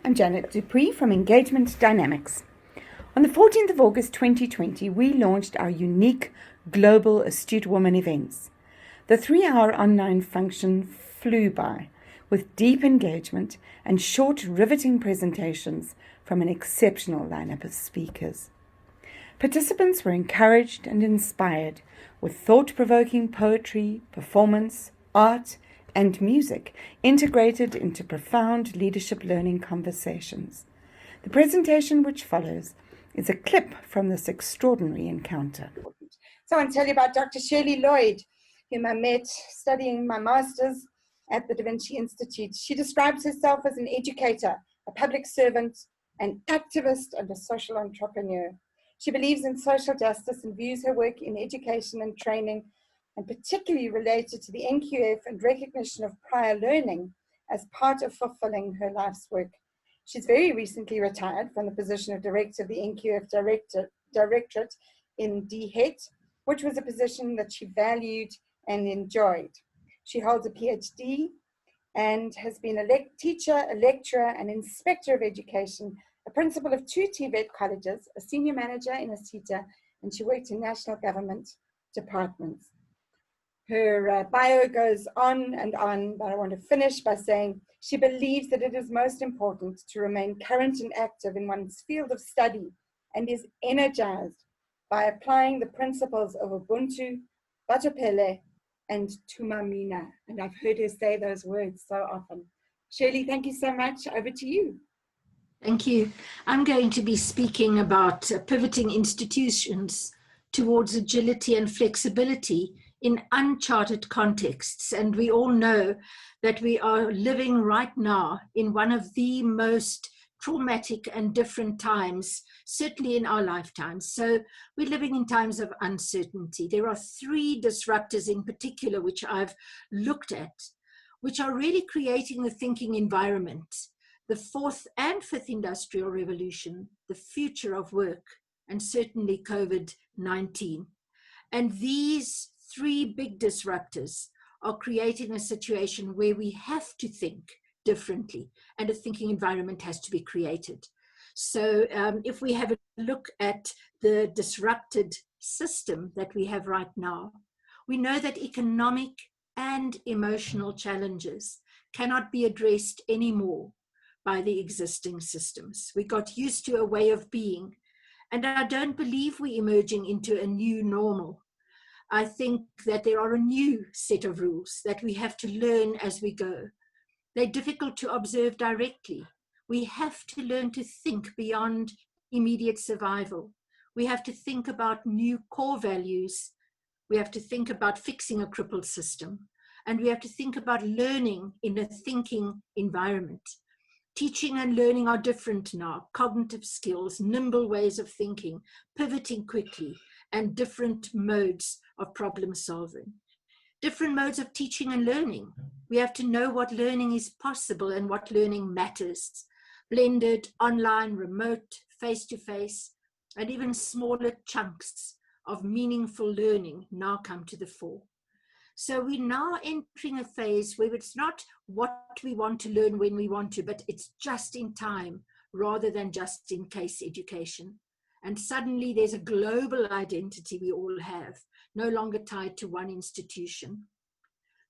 I'm Janet Dupree from Engagement Dynamics. On the 14th of August 2020, we launched our unique global Astute Woman events. The 3-hour online function flew by, with deep engagement and short, riveting presentations from an exceptional lineup of speakers. Participants were encouraged and inspired with thought-provoking poetry, performance, art, and music integrated into profound leadership learning conversations. The presentation which follows is a clip from this extraordinary encounter. So I want to tell you about Dr. Shirley Lloyd, whom I met studying my master's at the Da Vinci Institute. She describes herself as an educator, a public servant, an activist, and a social entrepreneur. She believes in social justice and views her work in education and training, and particularly related to the NQF and recognition of prior learning as part of fulfilling her life's work. She's very recently retired from the position of director of the NQF Directorate in DHET, which was a position that she valued and enjoyed. She holds a PhD and has been a teacher, a lecturer, an inspector of education, a principal of 2 TVET colleges, a senior manager in a CETA, and she worked in national government departments. Her bio goes on and on, but I want to finish by saying she believes that it is most important to remain current and active in one's field of study and is energized by applying the principles of Ubuntu, Batopele, and Tumamina. And I've heard her say those words so often. Shirley, thank you so much. Over to you. Thank you. I'm going to be speaking about pivoting institutions towards agility and flexibility in uncharted contexts. And we all know that we are living right now in one of the most traumatic and different times, certainly in our lifetimes. So we're living in times of uncertainty. There are 3 disruptors in particular, which I've looked at, which are really creating the thinking environment: the 4th and 5th industrial revolution, the future of work, and certainly COVID-19. And these 3 big disruptors are creating a situation where we have to think differently, and a thinking environment has to be created. So if we have a look at the disrupted system that we have right now, we know that economic and emotional challenges cannot be addressed anymore by the existing systems. We got used to a way of being, and I don't believe we're emerging into a new normal. I think that there are a new set of rules that we have to learn as we go. They're difficult to observe directly. We have to learn to think beyond immediate survival. We have to think about new core values. We have to think about fixing a crippled system. And we have to think about learning in a thinking environment. Teaching and learning are different now. Cognitive skills, nimble ways of thinking, pivoting quickly, and different modes of problem solving. Different modes of teaching and learning. We have to know what learning is possible and what learning matters. Blended, online, remote, face-to-face, and even smaller chunks of meaningful learning now come to the fore. So we're now entering a phase where it's not what we want to learn when we want to, but it's just in time rather than just in case education. And suddenly there's a global identity we all have, no longer tied to one institution.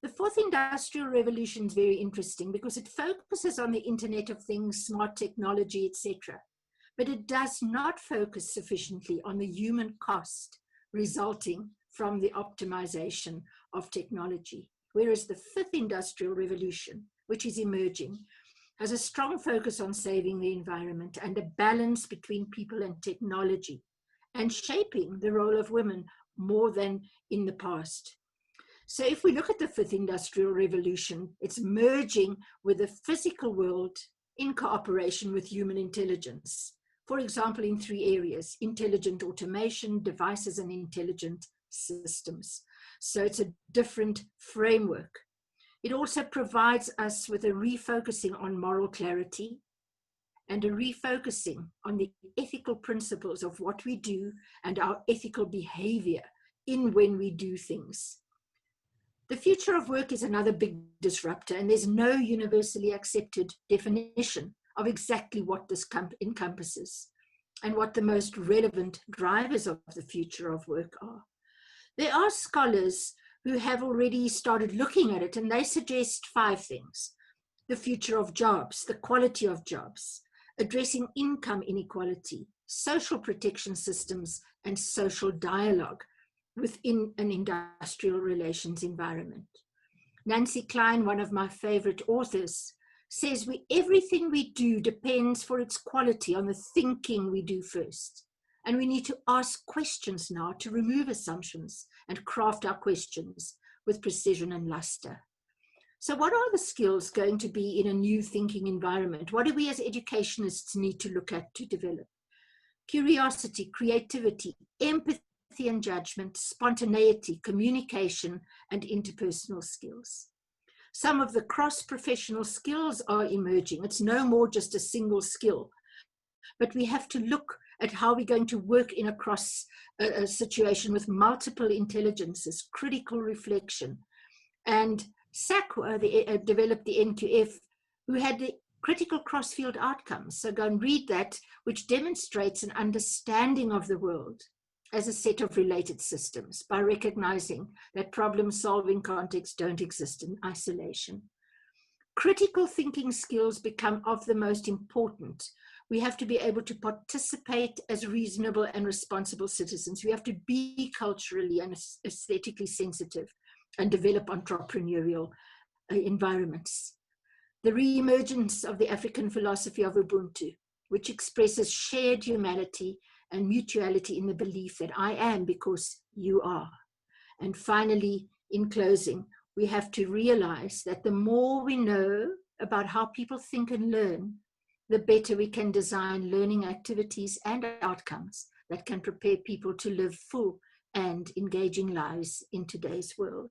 The 4th industrial revolution is very interesting because it focuses on the Internet of Things, smart technology, etc. But it does not focus sufficiently on the human cost resulting from the optimization of technology. Whereas the 5th industrial revolution, which is emerging, has a strong focus on saving the environment and a balance between people and technology, and shaping the role of women more than in the past. So if we look at the 5th industrial revolution, it's merging with the physical world in cooperation with human intelligence. For example, in 3 areas: intelligent automation, devices, and intelligent systems. So it's a different framework. It also provides us with a refocusing on moral clarity and a refocusing on the ethical principles of what we do and our ethical behavior in when we do things. The future of work is another big disruptor, and there's no universally accepted definition of exactly what this encompasses and what the most relevant drivers of the future of work are. There are scholars who have already started looking at it, and they suggest 5 things: the future of jobs, the quality of jobs, addressing income inequality, social protection systems, and social dialogue within an industrial relations environment. Nancy Kline, one of my favorite authors, says everything we do depends for its quality on the thinking we do first. And we need to ask questions now to remove assumptions and craft our questions with precision and luster. So what are the skills going to be in a new thinking environment? What do we as educationists need to look at to develop? Curiosity, creativity, empathy and judgment, spontaneity, communication, and interpersonal skills. Some of the cross-professional skills are emerging. It's no more just a single skill, but we have to look at how we're going to work in a situation with multiple intelligences, critical reflection. And Sakwa developed the NQF, who had the critical cross-field outcomes. So go and read that, which demonstrates an understanding of the world as a set of related systems by recognizing that problem-solving contexts don't exist in isolation. Critical thinking skills become of the most important. We have to be able to participate as reasonable and responsible citizens. We have to be culturally and aesthetically sensitive and develop entrepreneurial environments. The re-emergence of the African philosophy of Ubuntu, which expresses shared humanity and mutuality in the belief that I am because you are. And finally, in closing, we have to realize that the more we know about how people think and learn, the better we can design learning activities and outcomes that can prepare people to live full and engaging lives in today's world.